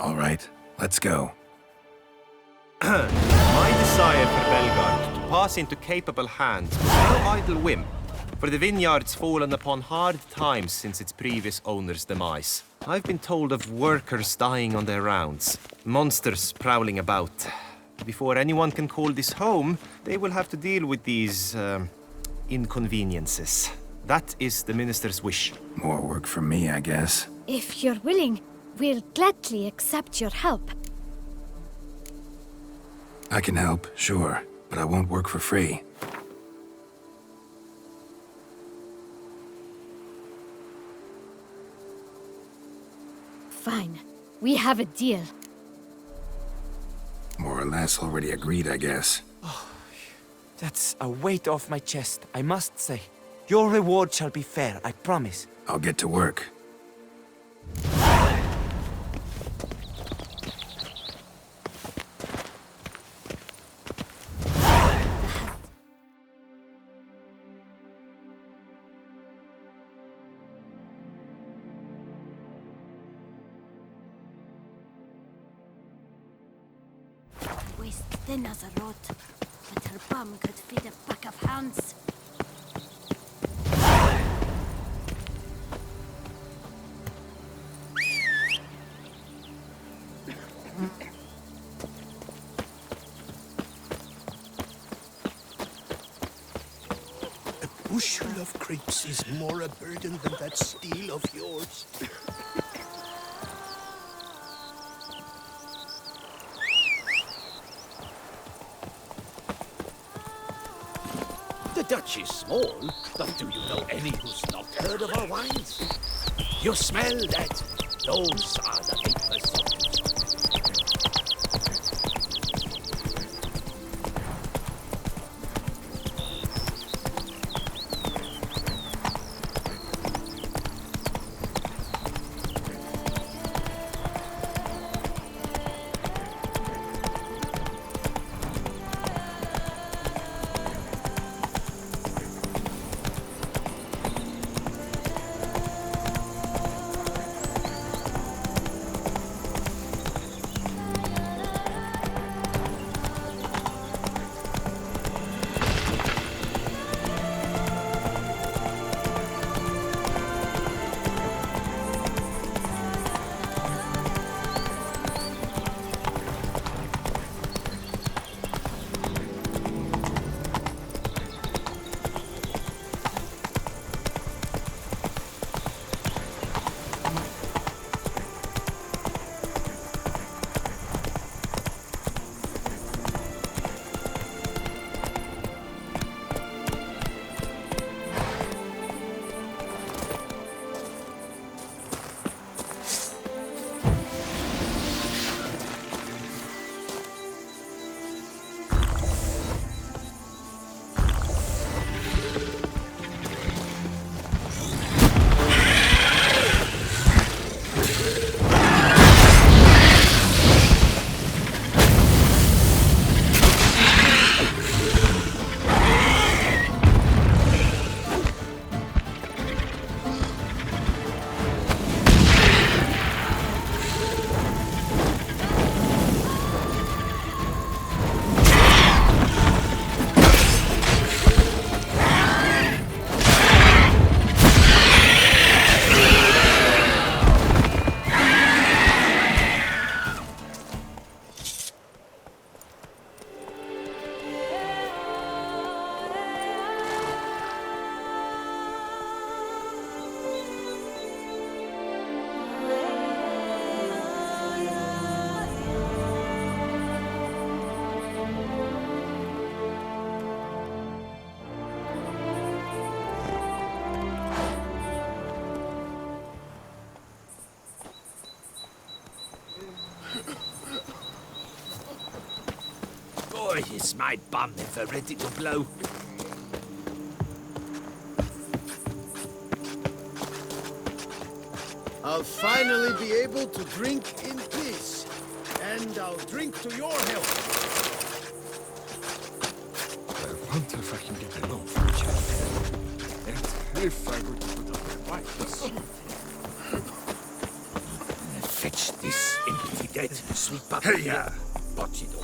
All right, let's go. My desire for Belgard to pass into capable hands was no idle whim, for the vineyard's fallen upon hard times since its previous owner's demise. I've been told of workers dying on their rounds, monsters prowling about. Before anyone can call this home, they will have to deal with these, inconveniences. That is the minister's wish. More work for me, I guess. If you're willing, we'll gladly accept your help. I can help, sure, but I won't work for free. Fine. We have a deal. More or less already agreed, I guess. That's a weight off my chest, I must say. Your reward shall be fair, I promise. I'll get to work. Waist thin as a rod, but her bum could feed a pack of hounds. A bushel of grapes is more a burden than that steel of yours. The Dutch is small, but do you know any who's not heard of our wines? You smell that? Those are the big pursuits. Boy, is my bum ever ready to blow. I'll finally be able to drink in peace. And I'll drink to your health. I wonder if I can get along for a chat. And if I would put up my wife. Fetch this empty get sweet papaya. Pochido.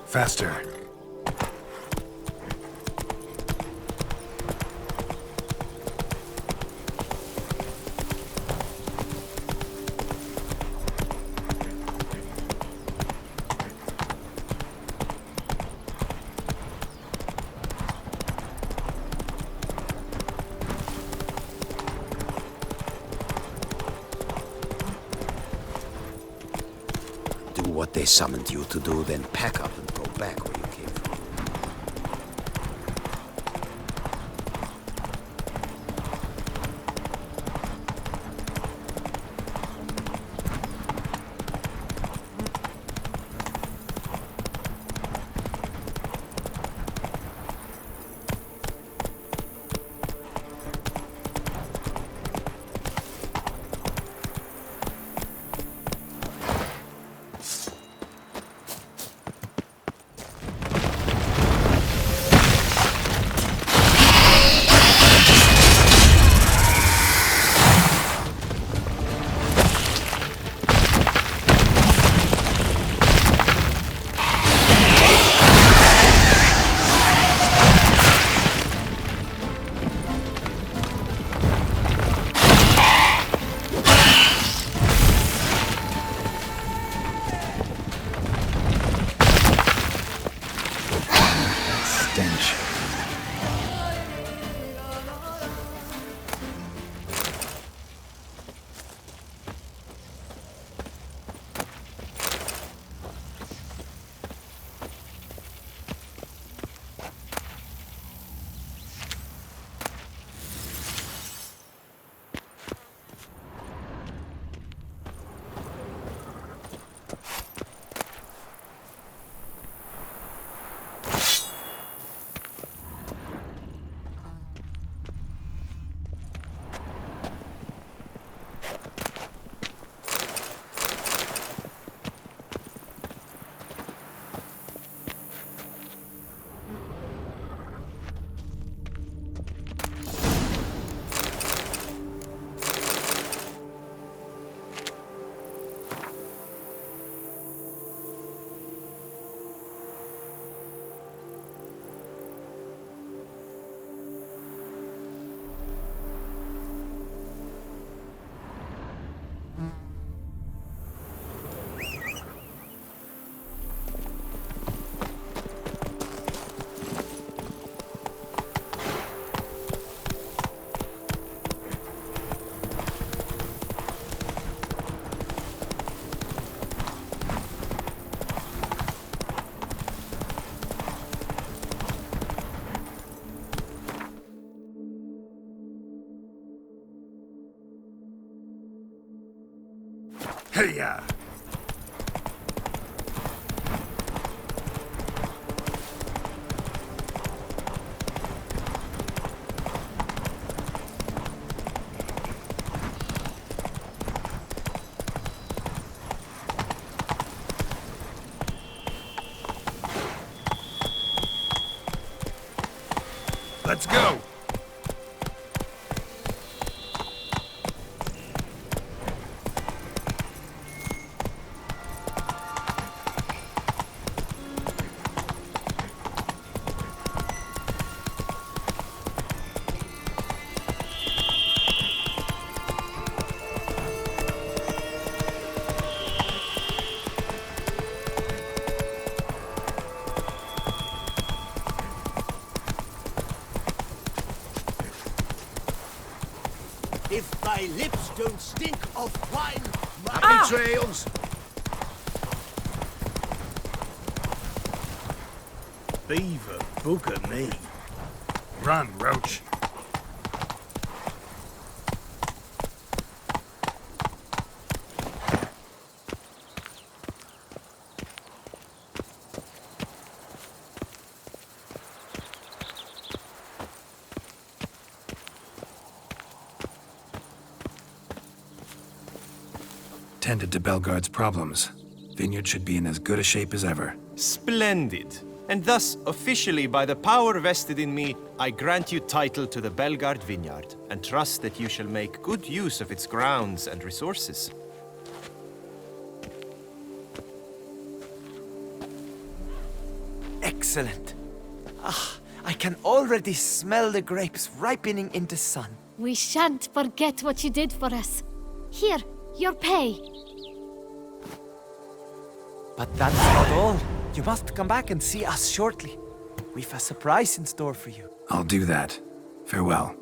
Faster. Do what they summoned you to do, then pack up and go back where you came from. Hey-ya! Let's go! If thy lips don't stink of wine, happy trails! Beaver booger me. Run, Roach. Tended to Belgard's problems. Vineyard should be in as good a shape as ever. Splendid. And thus, officially, by the power vested in me, I grant you title to the Belgard Vineyard, and trust that you shall make good use of its grounds and resources. Excellent. I can already smell the grapes ripening in the sun. We shan't forget what you did for us. Here, your pay. But that's not all. You must come back and see us shortly. We've a surprise in store for you. I'll do that. Farewell.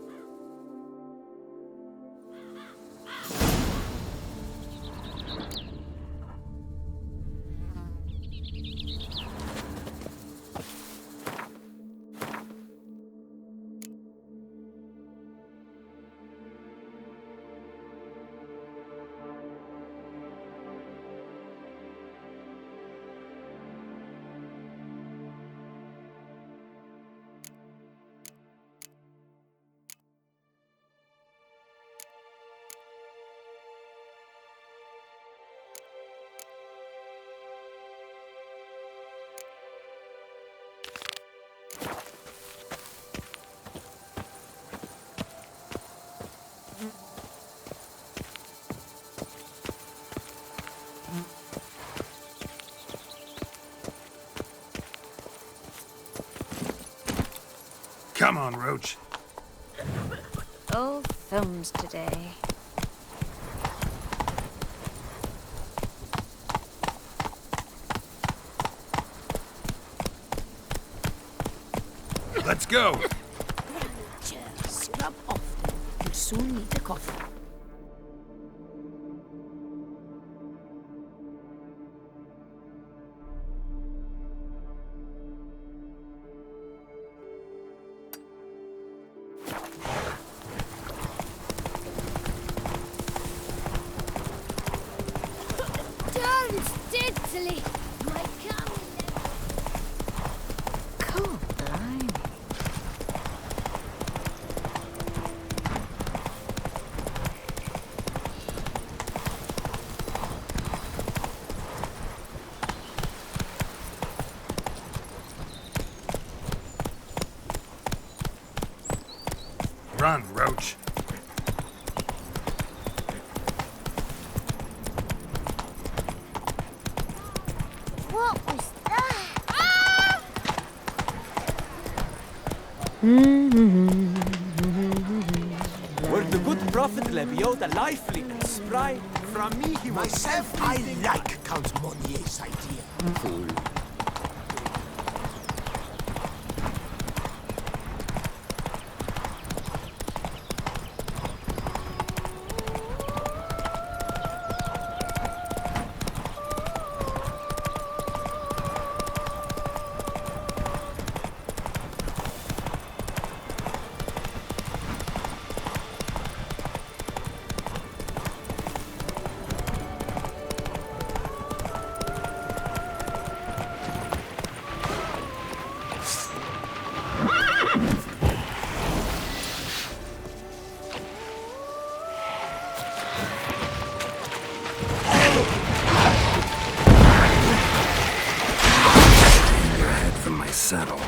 Come on, Roach. Oh, thumbs today. Let's go! Scrub off. You'll soon need a coffee. Darn steadily, my camel. Cool, blimey. Run, Roach. What was that? Were the good prophet Lebioda lively and spry? From me he was Myself, I like Count Monier's idea. Fool. saddle.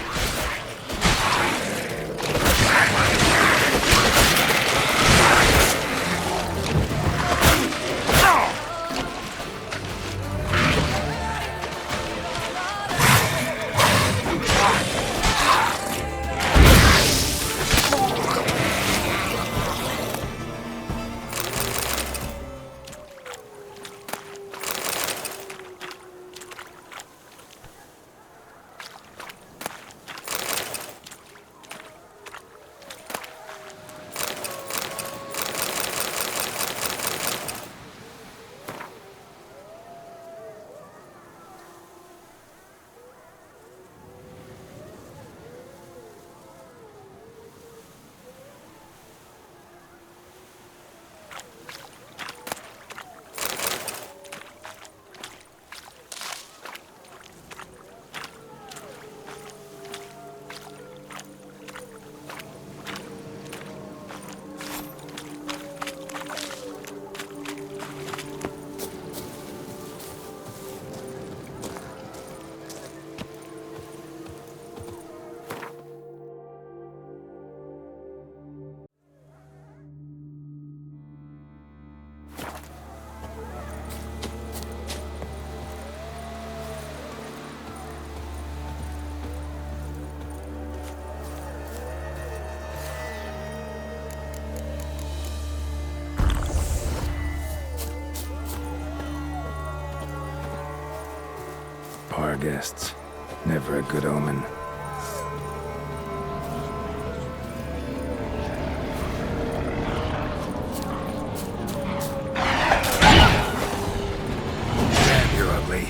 Bar guests. Never a good omen. Damn, you're ugly.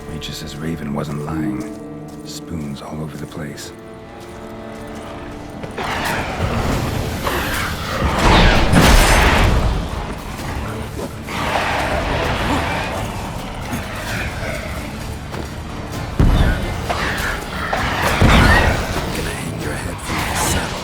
Regis' raven wasn't lying. Spoons all over the place. Gonna hang your head from the saddle.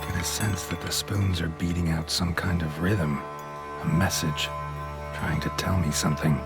Get a sense that the spoons are beating out some kind of rhythm, a message, trying to tell me something.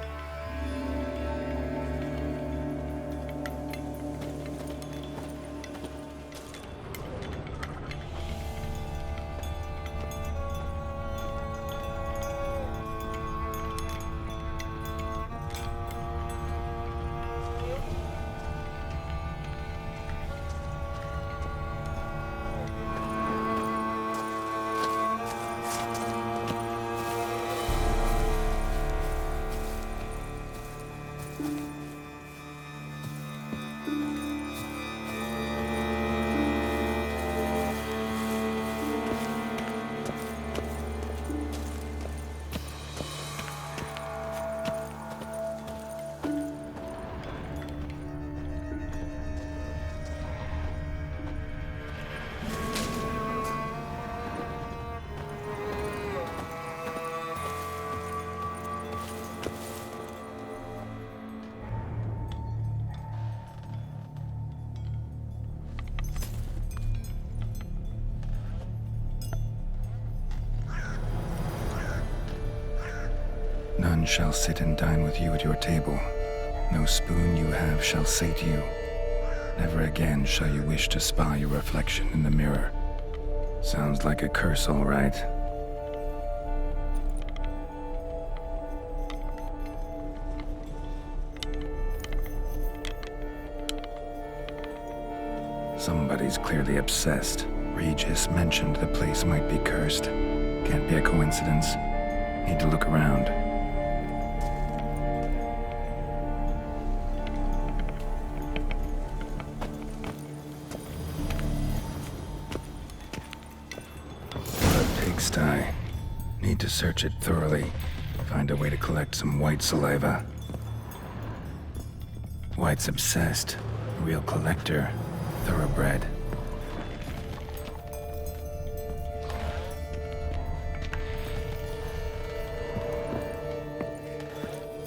None shall sit and dine with you at your table. No spoon you have shall sate you. Never again shall you wish to spy your reflection in the mirror. Sounds like a curse, all right. Somebody's clearly obsessed. Regis mentioned the place might be cursed. Can't be a coincidence. Need to look around. A pigsty. Need to search it thoroughly. Find a way to collect some white saliva. White's obsessed. Real collector. Thoroughbred.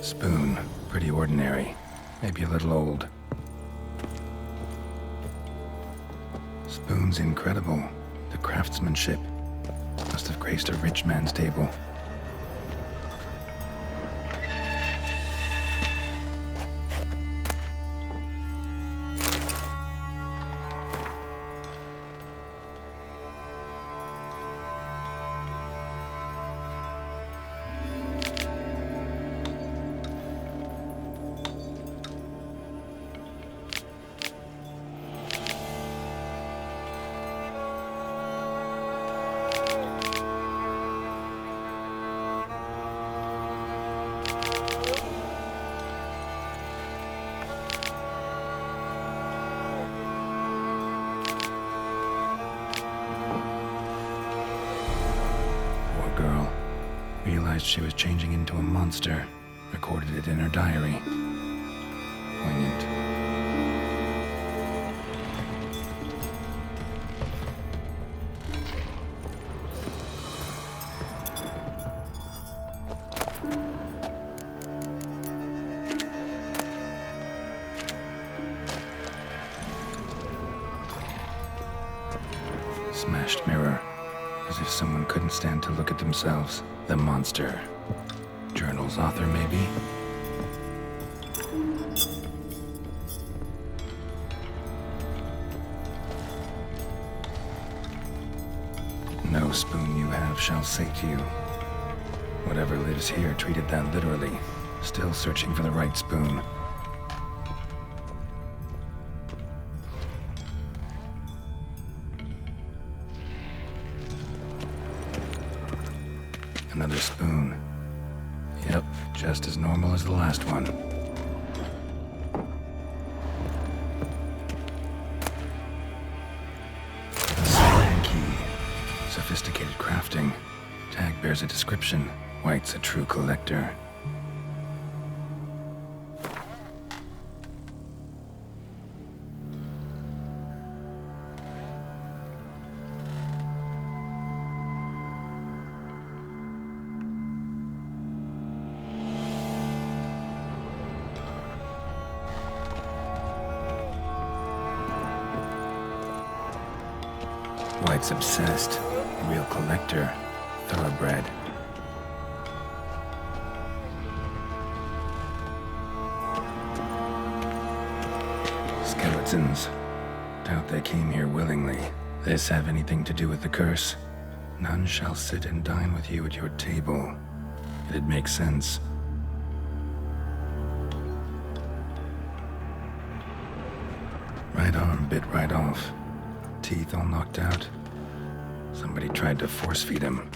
Spoon. Pretty ordinary. Maybe a little old. Spoon's incredible. The craftsmanship. Must have graced a rich man's table. Girl realized she was changing into a monster, recorded it in her diary. Poignant. Smashed mirror. As if someone couldn't stand to look at themselves. The monster. Journal's author, maybe? No spoon you have shall sate you. Whatever lives here treated that literally. Still searching for the right spoon. Another spoon. Yep, just as normal as the last one. A Siren key. Sophisticated crafting. Tag bears a description. White's a true collector. White's obsessed. Real collector. Thoroughbred. Skeletons. Doubt they came here willingly. This have anything to do with the curse? None shall sit and dine with you at your table. It'd make sense. Right arm bit right off. Teeth all knocked out. Somebody tried to force feed him.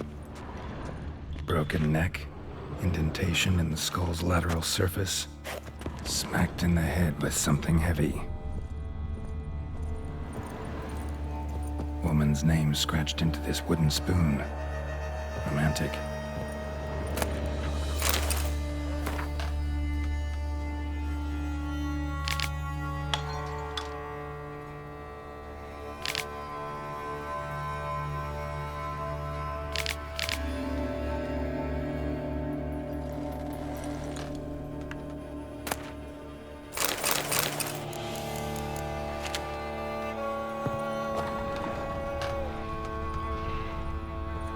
Broken neck. Indentation in the skull's lateral surface. Smacked in the head with something heavy. Woman's name scratched into this wooden spoon. Romantic.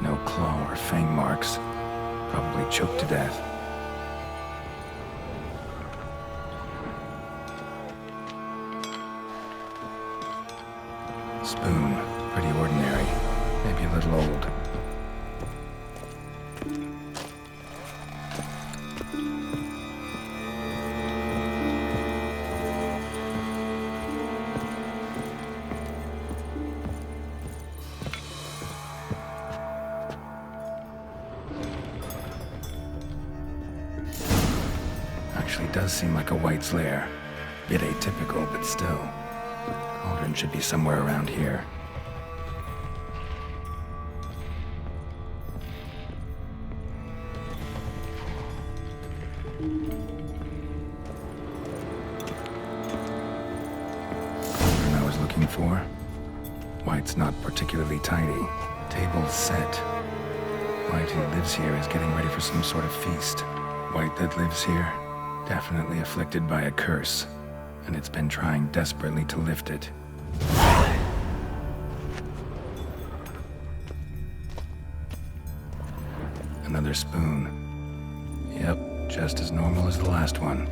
No claw or fang marks. Probably choked to death. Actually does seem like a White's lair. Bit atypical, but still. Cauldron should be somewhere around here. Cauldron I was looking for. White's not particularly tidy. Table's set. White who lives here is getting ready for some sort of feast. White that lives here, definitely afflicted by a curse, and it's been trying desperately to lift it. Another spoon. Yep, just as normal as the last one.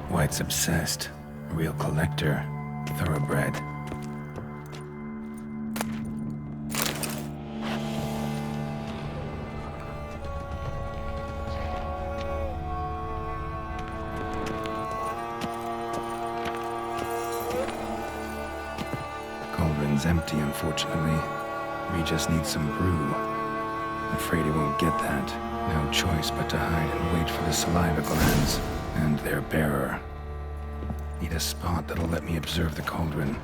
White's obsessed. A real collector. Thoroughbred. Cauldron's empty, unfortunately. We just need some brew. Afraid he won't get that. No choice but to hide and wait for the saliva glands and their bearer. Need a spot that'll let me observe the cauldron.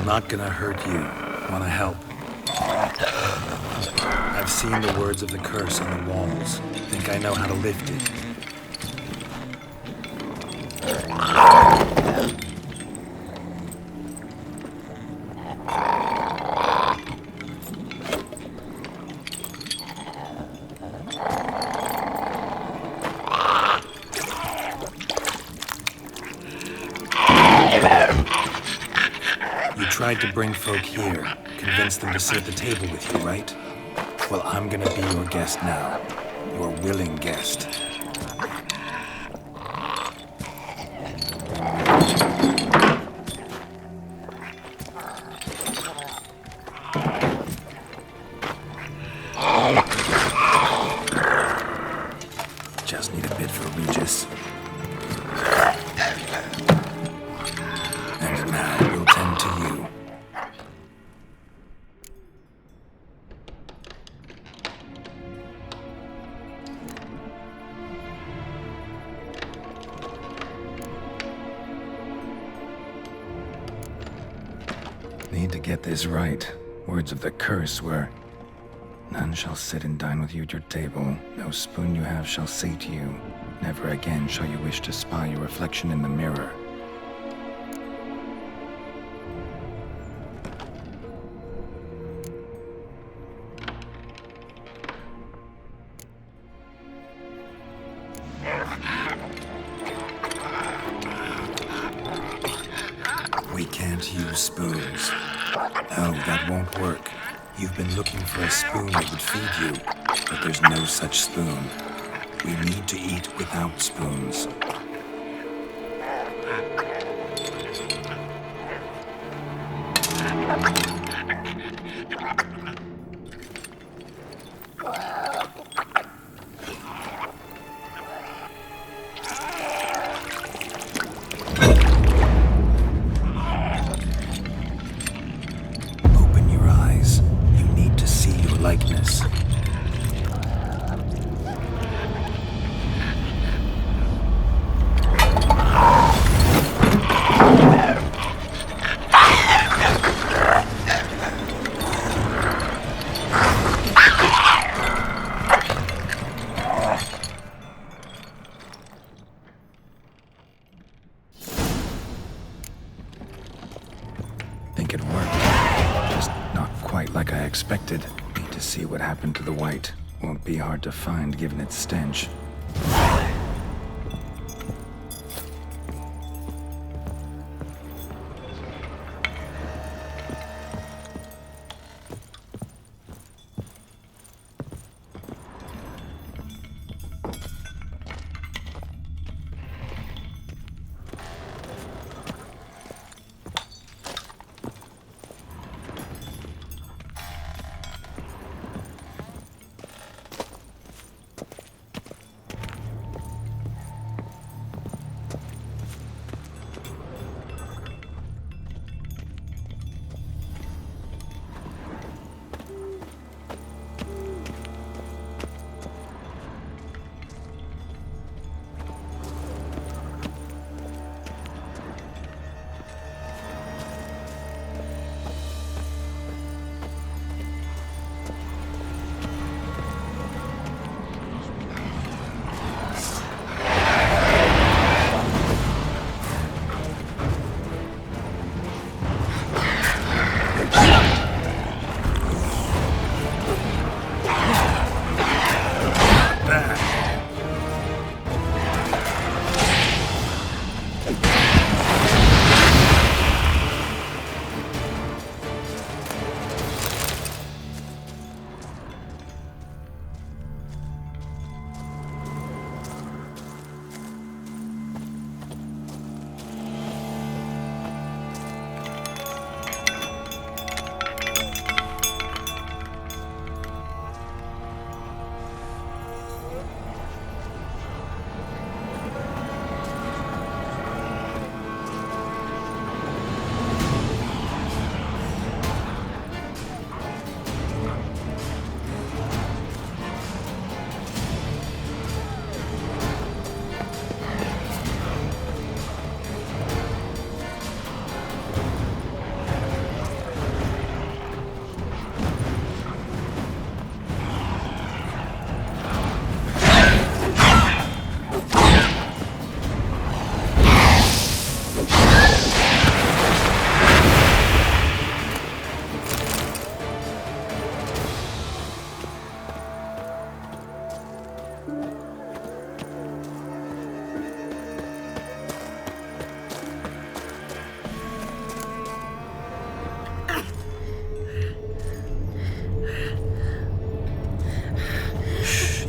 Not gonna hurt you. Wanna help? I've seen the words of the curse on the walls. Think I know how to lift it. Tried to bring folk here, convince them to sit at the table with you, right? Well, I'm gonna be your guest now. Your willing guest. Just need a bit for Regis. And now we'll tend to you. Need to get this right. Words of the curse were, none shall sit and dine with you at your table. No spoon you have shall sate you. Never again shall you wish to spy your reflection in the mirror. We can't use spoons. No, that won't work. You've been looking for a spoon that would feed you, but there's no such spoon. We need to eat without spoons. Open your eyes. You need to see your likeness. Think it worked. Just not quite like I expected. Need to see what happened to the white. Won't be hard to find given its stench.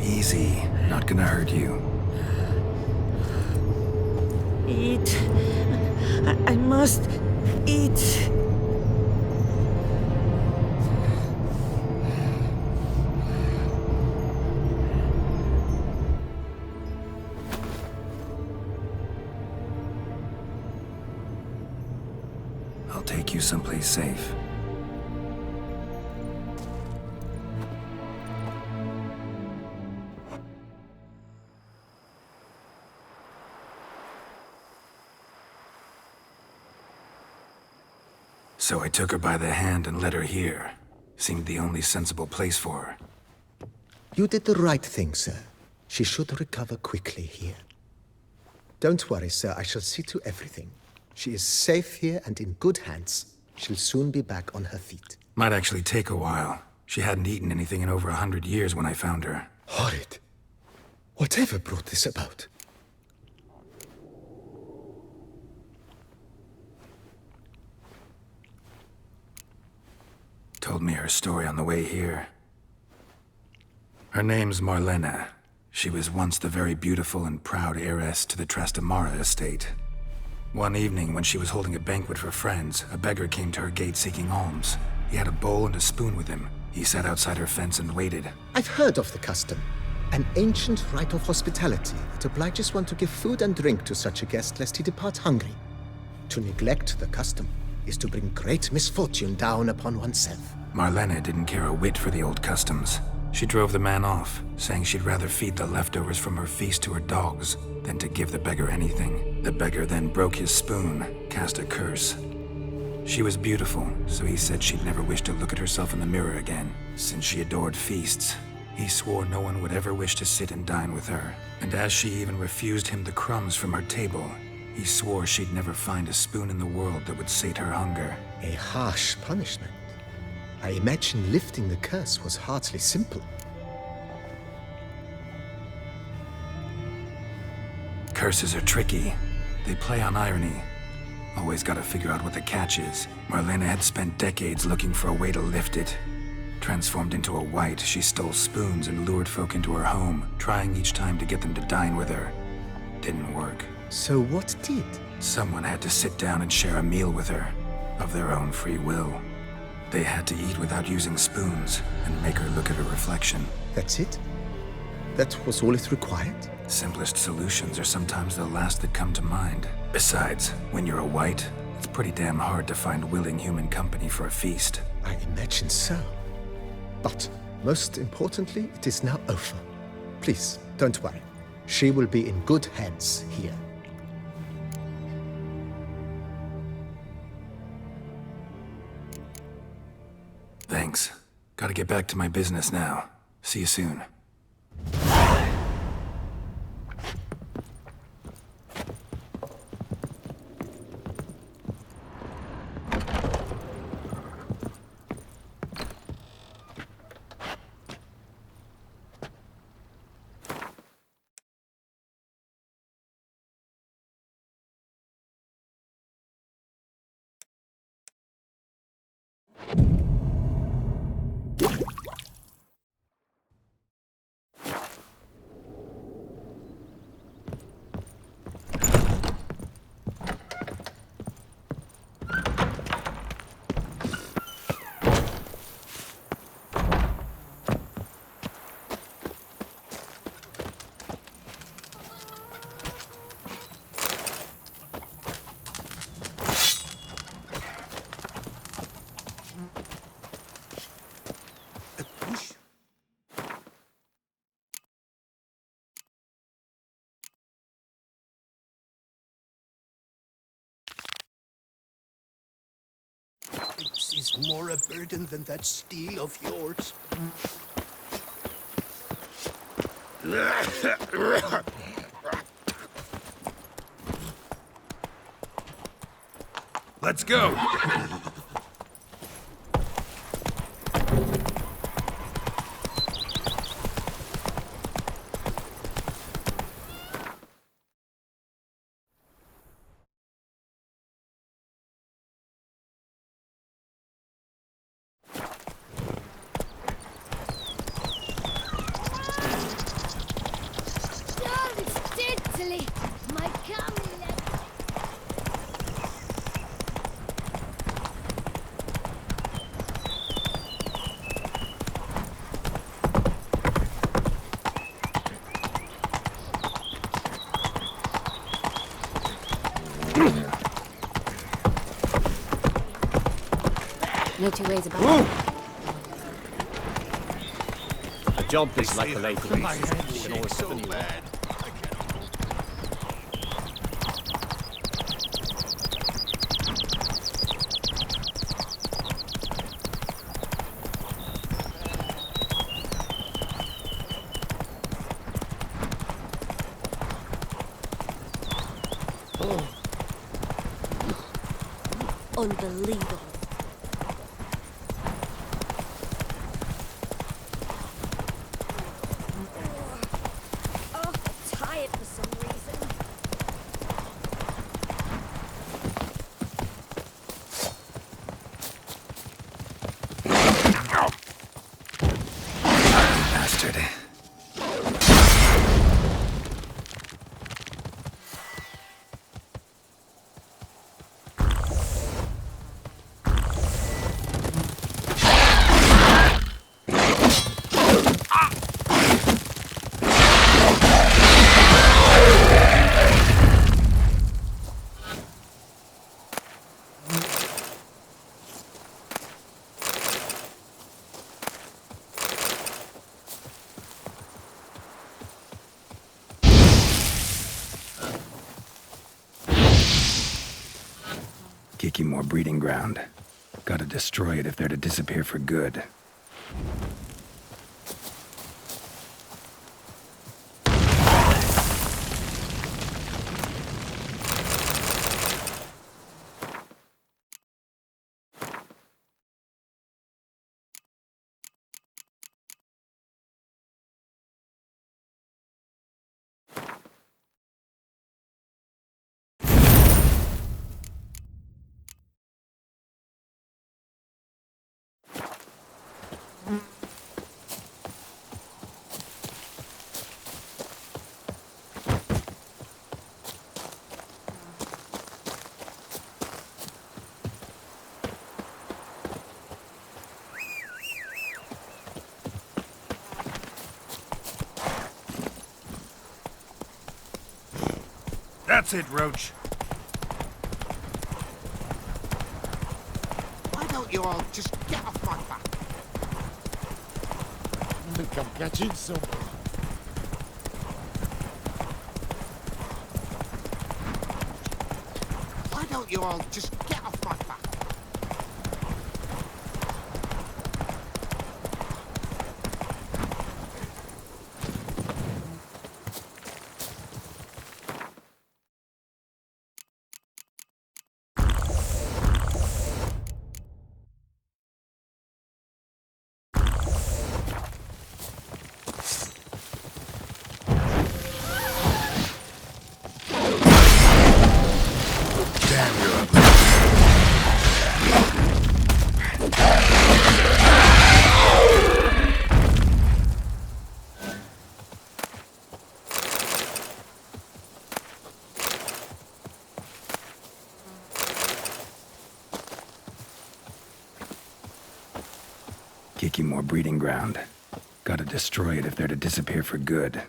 Easy. Not gonna hurt you. Eat. I must eat. I'll take you someplace safe. So I took her by the hand and led her here. Seemed the only sensible place for her. You did the right thing, sir. She should recover quickly here. Don't worry, sir. I shall see to everything. She is safe here and in good hands. She'll soon be back on her feet. Might actually take a while. She hadn't eaten anything in over 100 years when I found her. Horrid. Whatever brought this about? told me her story on the way here. Her name's Marlena. She was once the very beautiful and proud heiress to the Trastamara estate. One evening, when she was holding a banquet for friends, a beggar came to her gate seeking alms. He had a bowl and a spoon with him. He sat outside her fence and waited. I've heard of the custom. An ancient rite of hospitality that obliges one to give food and drink to such a guest lest he depart hungry. To neglect the custom is to bring great misfortune down upon oneself. Marlena didn't care a whit for the old customs. She drove the man off, saying she'd rather feed the leftovers from her feast to her dogs than to give the beggar anything. The beggar then broke his spoon, cast a curse. She was beautiful, so he said she'd never wish to look at herself in the mirror again. Since she adored feasts, he swore no one would ever wish to sit and dine with her. And as she even refused him the crumbs from her table, he swore she'd never find a spoon in the world that would sate her hunger. A harsh punishment. I imagine lifting the curse was hardly simple. Curses are tricky. They play on irony. Always gotta figure out what the catch is. Marlena had spent decades looking for a way to lift it. Transformed into a wight, she stole spoons and lured folk into her home, trying each time to get them to dine with her. Didn't work. So what did? Someone had to sit down and share a meal with her, of their own free will. They had to eat without using spoons, and make her look at her reflection. That's it? That was all it required? Simplest solutions are sometimes the last that come to mind. Besides, when you're a wight, it's pretty damn hard to find willing human company for a feast. I imagine so. But, most importantly, it is now over. Please, don't worry. She will be in good hands here. Thanks. Gotta get back to my business now. See you soon. This is more a burden than that steel of yours. Let's go! No two ways about it. A job is like a lake of pieces. You can always have a new one. Unbelievable. Oh, tired for some reason. Kikimore breeding ground. Gotta destroy it if they're to disappear for good. That's it, Roach. Why don't you all just get off my back? I think I'm catching someone. Why don't you all just get off my back? Kikimore breeding ground. Gotta destroy it if they're to disappear for good.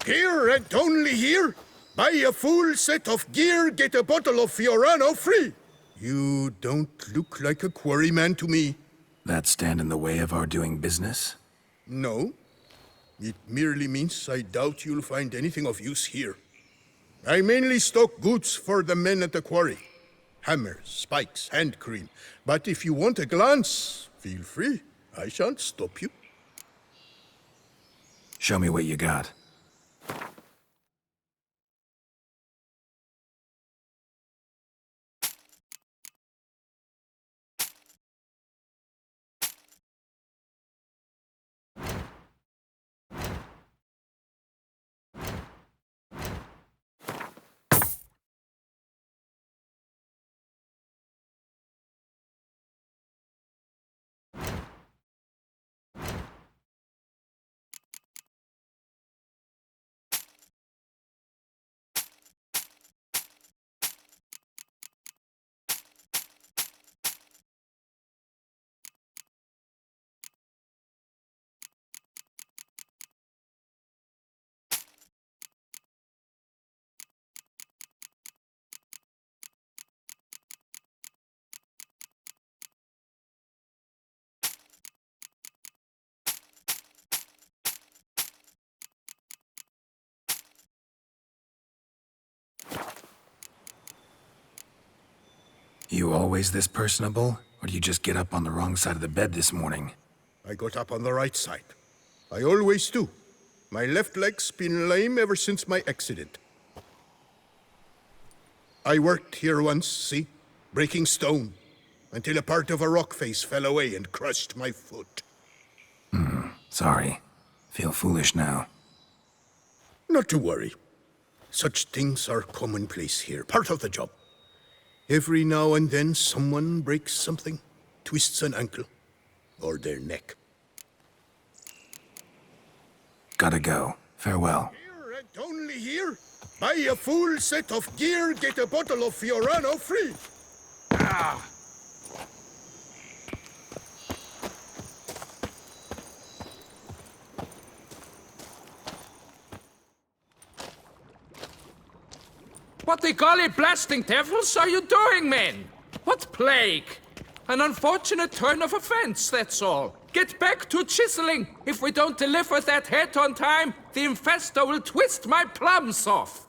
Here and only here? Buy a full set of gear, get a bottle of Fiorano free. You don't look like a quarryman to me. That stand in the way of our doing business? No. It merely means I doubt you'll find anything of use here. I mainly stock goods for the men at the quarry. Hammers, spikes, hand cream. But if you want a glance, feel free. I shan't stop you. Show me what you got. You always this personable? Or do you just get up on the wrong side of the bed this morning? I got up on the right side. I always do. My left leg's been lame ever since my accident. I worked here once, see? Breaking stone. Until a part of a rock face fell away and crushed my foot. Sorry. Feel foolish now. Not to worry. Such things are commonplace here, part of the job. Every now and then someone breaks something, twists an ankle, or their neck. Gotta go. Farewell. Here and only here? Buy a full set of gear, get a bottle of Fiorano free. What the golly blasting devils are you doing, men? What plague? An unfortunate turn of offense, that's all. Get back to chiseling. If we don't deliver that head on time, the infestor will twist my plums off.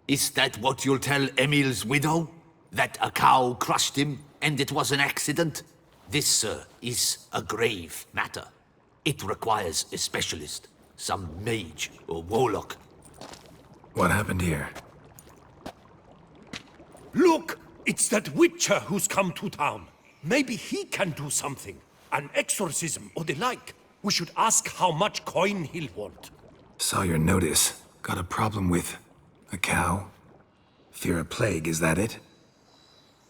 Is that what you'll tell Emil's widow? That a cow crushed him and it was an accident? This, sir, is a grave matter. It requires a specialist, some mage or warlock. What happened here? Look! It's that witcher who's come to town. Maybe he can do something. An exorcism or the like. We should ask how much coin he'll want. Saw your notice. Got a problem with a cow? Fear a plague, is that it?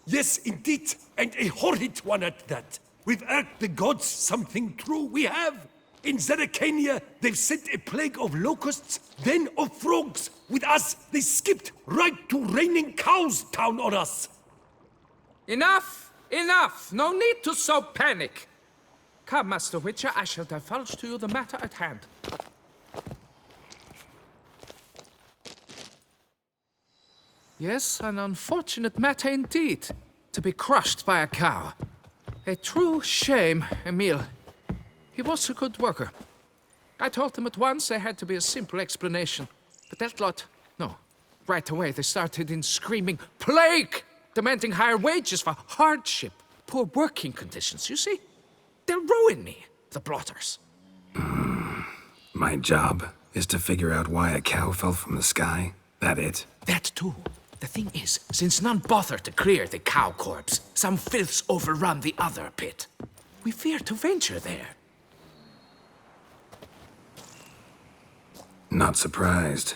Yes, indeed. And a horrid one at that. We've irked the gods something true, we have. In Zeracania, they've sent a plague of locusts, then of frogs. With us, they skipped right to raining cows down on us. Enough! Enough! No need to so panic. Come, Master Witcher, I shall divulge to you the matter at hand. Yes, an unfortunate matter indeed. To be crushed by a cow. A true shame, Emil. He was a good worker. I told them at once there had to be a simple explanation. But that lot, no. Right away they started in screaming, plague! Demanding higher wages for hardship, poor working conditions, you see? They'll ruin me, the blotters. My job is to figure out why a cow fell from the sky. That it? That too. The thing is, since none bothered to clear the cow corpse, some filths overrun the other pit. We fear to venture there. Not surprised.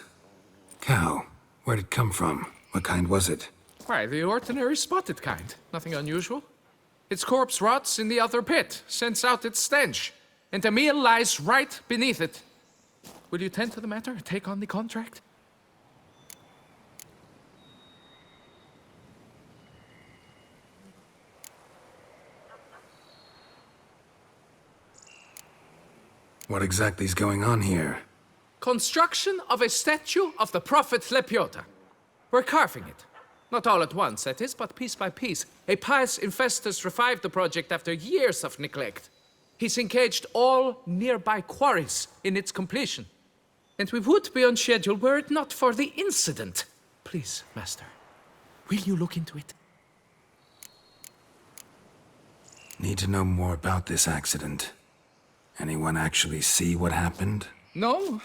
Cow, where'd it come from? What kind was it? Why, the ordinary spotted kind. Nothing unusual. Its corpse rots in the other pit, sends out its stench, and Emil lies right beneath it. Will you tend to the matter, take on the contract? What exactly is going on here? Construction of a statue of the prophet Lepioda. We're carving it. Not all at once, that is, but piece by piece. A pious infestus revived the project after years of neglect. He's engaged all nearby quarries in its completion. And we would be on schedule were it not for the incident. Please, Master, will you look into it? Need to know more about this accident. Anyone actually see what happened? No,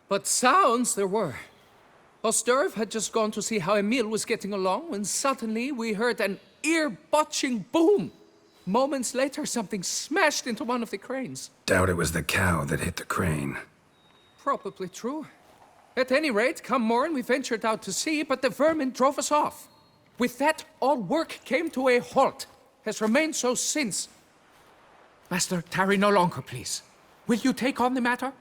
but sounds there were. Osterv had just gone to see how Emil was getting along when suddenly we heard an ear-botching boom. Moments later, something smashed into one of the cranes. Doubt it was the cow that hit the crane. Probably true. At any rate, come morn, we ventured out to sea, but the vermin drove us off. With that, all work came to a halt. Has remained so since. Master, tarry no longer, please. Will you take on the matter?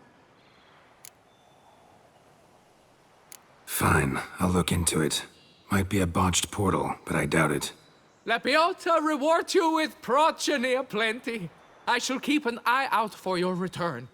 Fine, I'll look into it. Might be a botched portal, but I doubt it. Lapiota reward you with progeny aplenty. I shall keep an eye out for your return.